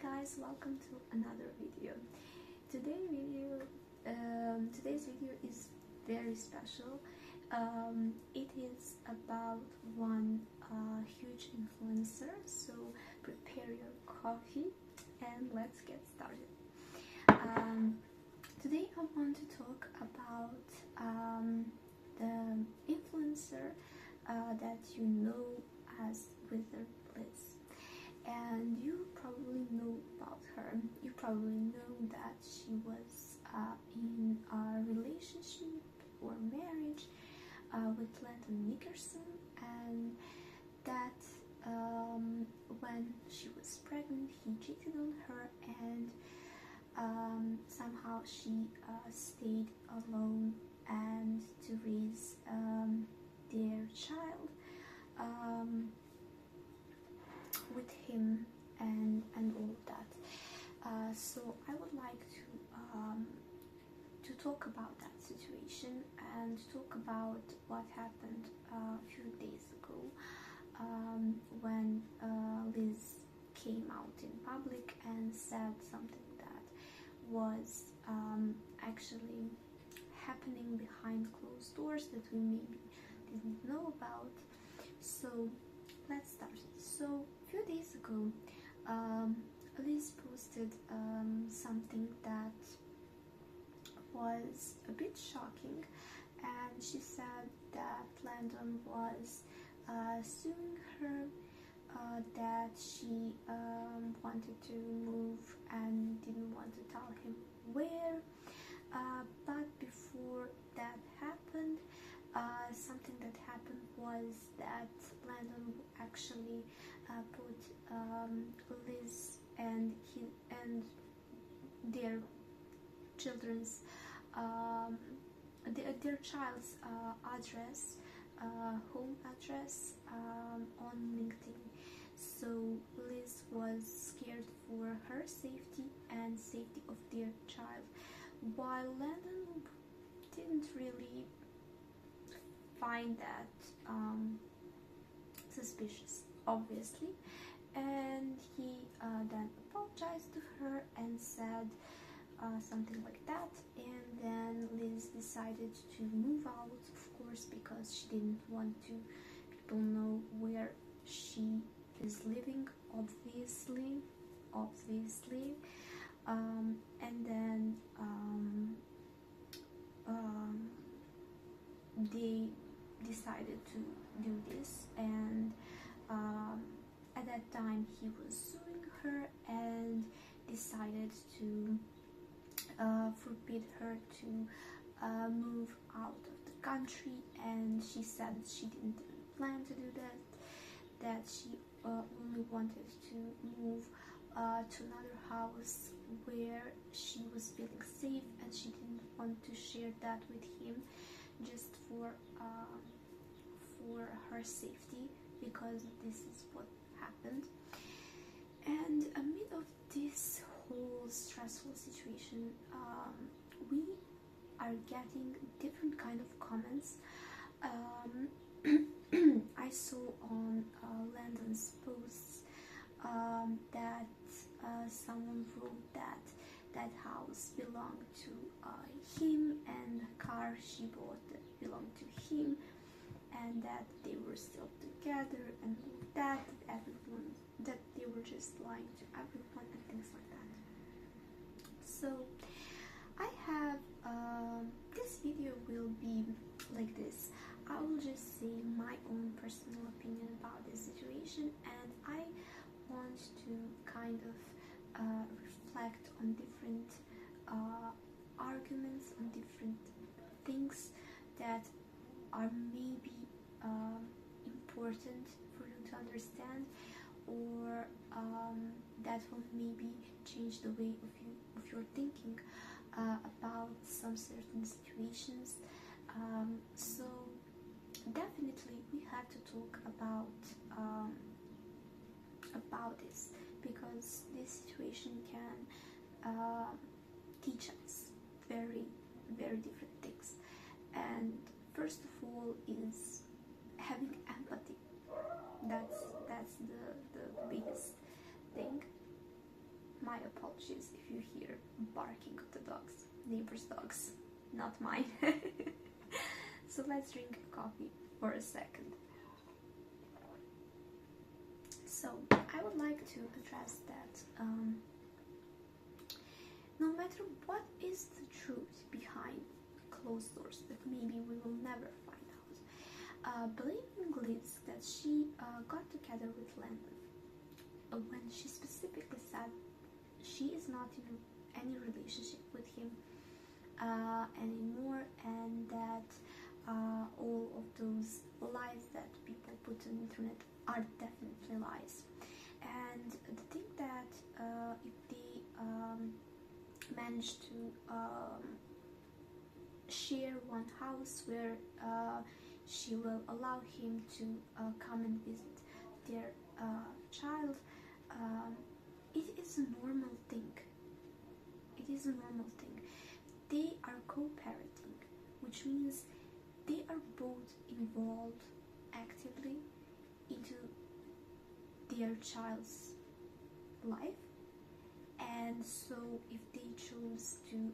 guys, welcome to another video. Today's video is very special. It is about one huge influencer, so prepare your coffee and let's get started. Today I want to talk about the influencer that you know as TheWizardLiz. And you probably know about her. You probably know that she was in a relationship or marriage with Landon Nickerson, and that when she was pregnant he cheated on her, and somehow she stayed alone and to raise their child with him and all of that. So I would like to talk about that situation and talk about what happened a few days ago when Liz came out in public and said something that was actually happening behind closed doors that we maybe didn't know about. So let's start. So a few days ago, Liz posted something that was a bit shocking, and she said that Landon was suing her, that she wanted to move and didn't want to tell him where, but before that happened, something that happened was that Landon actually put Liz and their children's their child's address, home address, on LinkedIn. So Liz was scared for her safety and safety of their child, while Landon didn't really find that suspicious, obviously, and he then apologized to her and said something like that, and then Liz decided to move out, of course, because she didn't want to people know where she is living, obviously, and then they decided to do this, and at that time he was suing her and decided to forbid her to move out of the country, and she said she didn't plan to do that, that she only wanted to move to another house where she was feeling safe, and she didn't want to share that with him, just for her safety, because this is what happened. And amid of this whole stressful situation, we are getting different kind of comments. I saw on Landon's posts that someone wrote that that house belonged to him, and the car she bought belonged to him, and that they were still together, and that everyone, that they were just lying to everyone and things like that. So I have this video will be like this. I will just say my own personal opinion about this situation, and I want to kind of reflect on different arguments, on different things that are maybe important for you to understand, or that will maybe change the way of your thinking about some certain situations. So definitely we have to talk about this, because this situation can teach us very, very different things. And first of all is having empathy. That's the biggest thing. my apologies if you hear barking of the dogs, neighbors' dogs, not mine. So let's drink a coffee for a second. So I would like to address that no matter what is the truth behind closed doors that maybe we will never find out, blaming Liz that she got together with Landon when she specifically said she is not in any relationship with him anymore, and that all of those lies that people put on the internet are definitely lies. And the thing that if they manage to share one house where she will allow him to come and visit their child, it is a normal thing. It is a normal thing. They are co-parenting, which means they are both involved actively into their child's life. And so if they choose to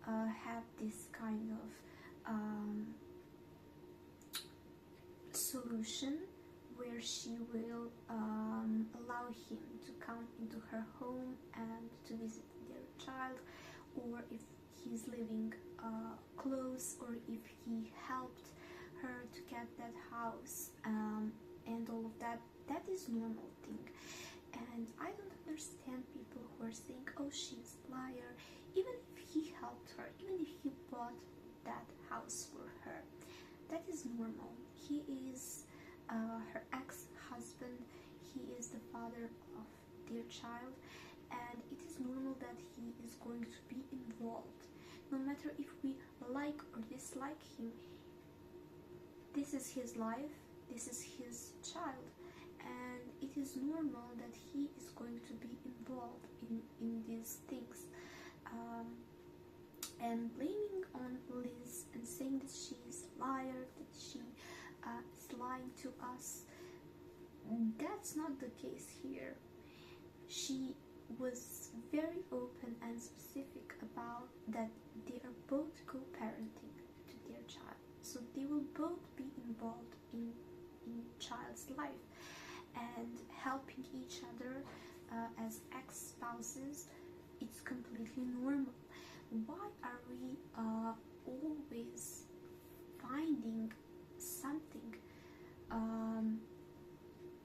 have this kind of solution where she will allow him to come into her home and to visit their child, or if he's living close, or if he helped her to get that house and all of that, that is normal thing. And I don't understand people who are saying, oh, she's a liar, even if he helped her, even if he bought that house for her. That is normal. He is her ex-husband, he is the father of their child, and it is normal that he is going to be involved. No matter if we like or dislike him, this is his life, this is his child, and it is normal that he is going to be involved in these things. And blaming on Liz and saying that she is a liar, that she is lying to us, that's not the case here. She was very open and specific about that they are both co-parenting to their child, so they will both be involved in child's life and helping each other as ex-spouses. It's completely normal. Why are we always finding something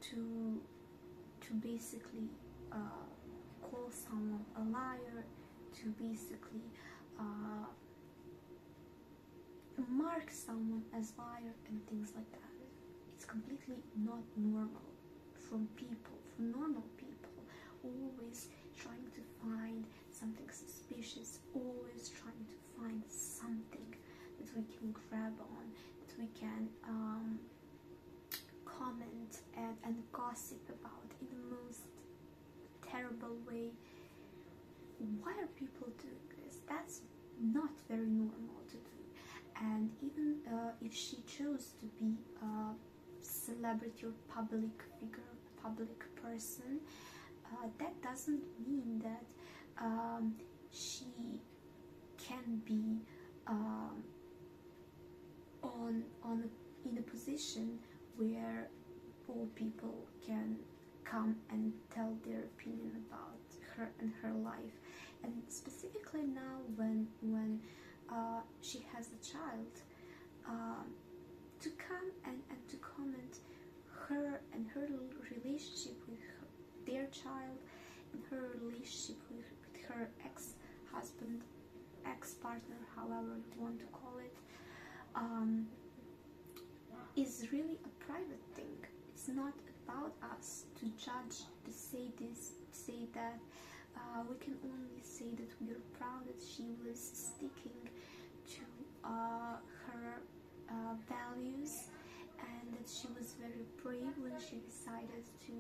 to basically call someone a liar, to basically mark someone as liar and things like that? It's completely not normal from normal people, always trying to find something suspicious, always trying to find something that we can grab on, that we can comment and gossip about in the most terrible way. Why are people doing this? That's not very normal to do. And even if she chose to be a celebrity or public figure, public person, that doesn't mean that she can be in a position where all people can come and tell their opinion about her and her life. And specifically now when she has a child, to come and to comment her and her relationship with their child, and her relationship with her ex-husband, ex-partner, however you want to call it, is really a private thing. It's not about us to judge, to say this, to say that. We can only say that we are proud that she was sticking to her values, and that she was very brave when she decided to,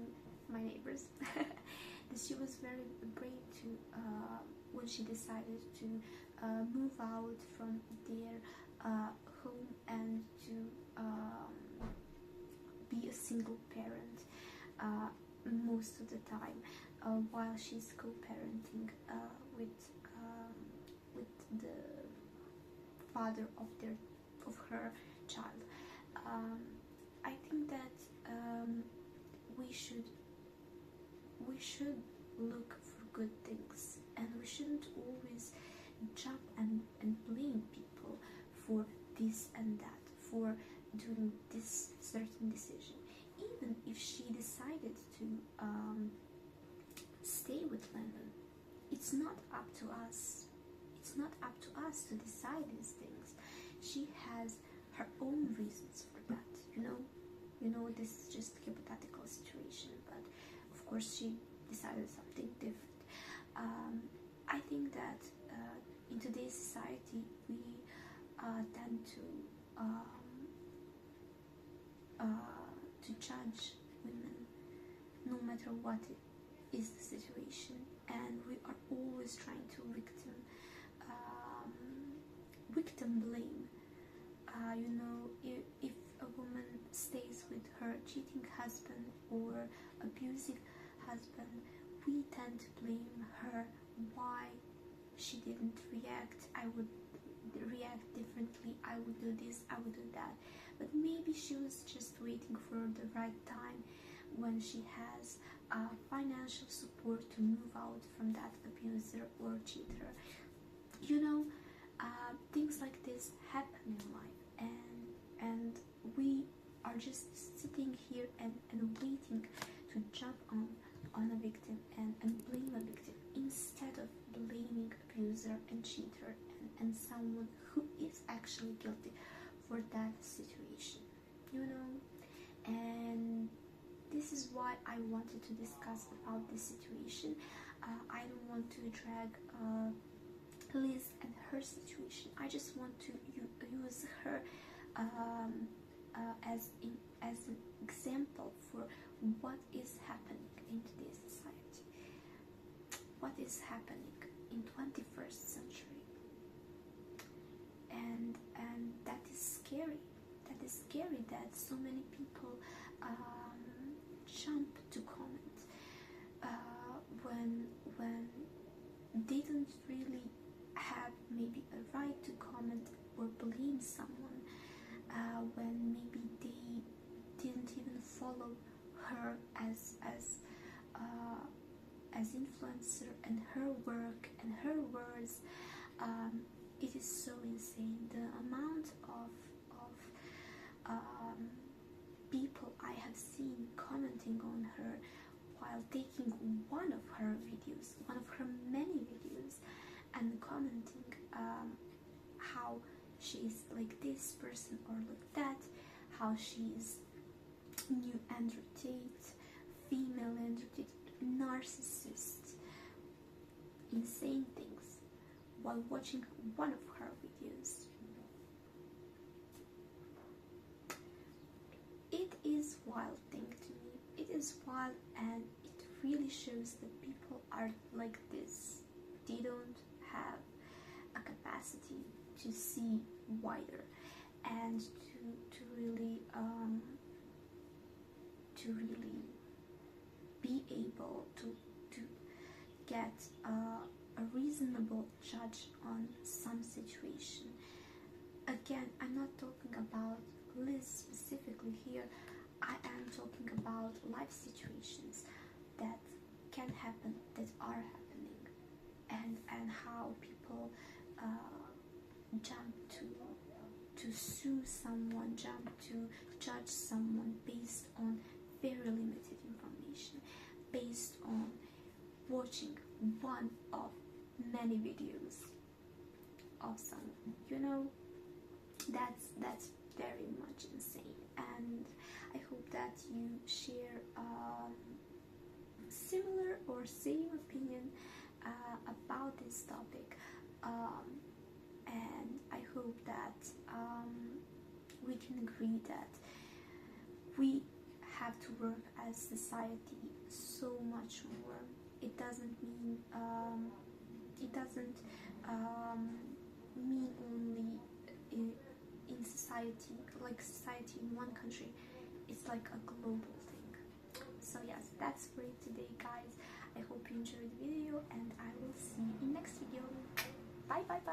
my neighbors, that she was very brave to when she decided to move out from their home and to be a single parent most of the time. while she's co-parenting with the father of her child. I think that we should look for good things, and we shouldn't always jump and blame people for this and that, for doing this certain decision. Even if she decided to stay with Landon, it's not up to us. It's not up to us to decide these things. She has her own reasons for that. This is just a hypothetical situation, but of course she decided something different. I think that in today's society we tend to judge women no matter what is the situation, and we are always trying to victim blame. If a woman stays with her cheating husband or abusive husband, we tend to blame her. Why she didn't react? I would react differently. I would do this, I would do that. But maybe she was just waiting for the right time when she has financial support to move out from that abuser or cheater. Things like this happen in life, and we are just sitting here and waiting to jump on a victim and blame a victim, instead of blaming abuser and cheater and someone who is actually guilty for that situation. And this is why I wanted to discuss about this situation. I don't want to drag Liz and her situation. I just want to use her as an example for what is happening in today's society, what is happening in 21st century, and that is scary. That is scary that so many people jump to comment when they don't really have maybe a right to comment or blame someone, when maybe they didn't even follow her as influencer and her work and her words. It is so insane, the amount of people I have seen commenting on her while taking one of her videos, one of her many videos, and commenting how she's like this person or like that, how she's new Andrew Tate, female Andrew Tate, narcissist, insane things, while watching one of her videos. It is wild thing to me. It is wild, and it really shows that people are like this. They don't have a capacity to see wider and to really be able to get a reasonable judge on some situation. Again, I'm not talking about Liz specifically here. I am talking about life situations that can happen, that are happening, and how people jump to sue someone, jump to judge someone based on very limited information, based on watching one of many videos of someone. That's very much insane, and I hope that you share similar or same opinion about this topic, and I hope that we can agree that we have to work as society so much more. It doesn't mean mean only in society, like society in one country. It's like a global thing. So yes, that's for it today, guys. I hope video, and I will see you in next video. Bye bye bye.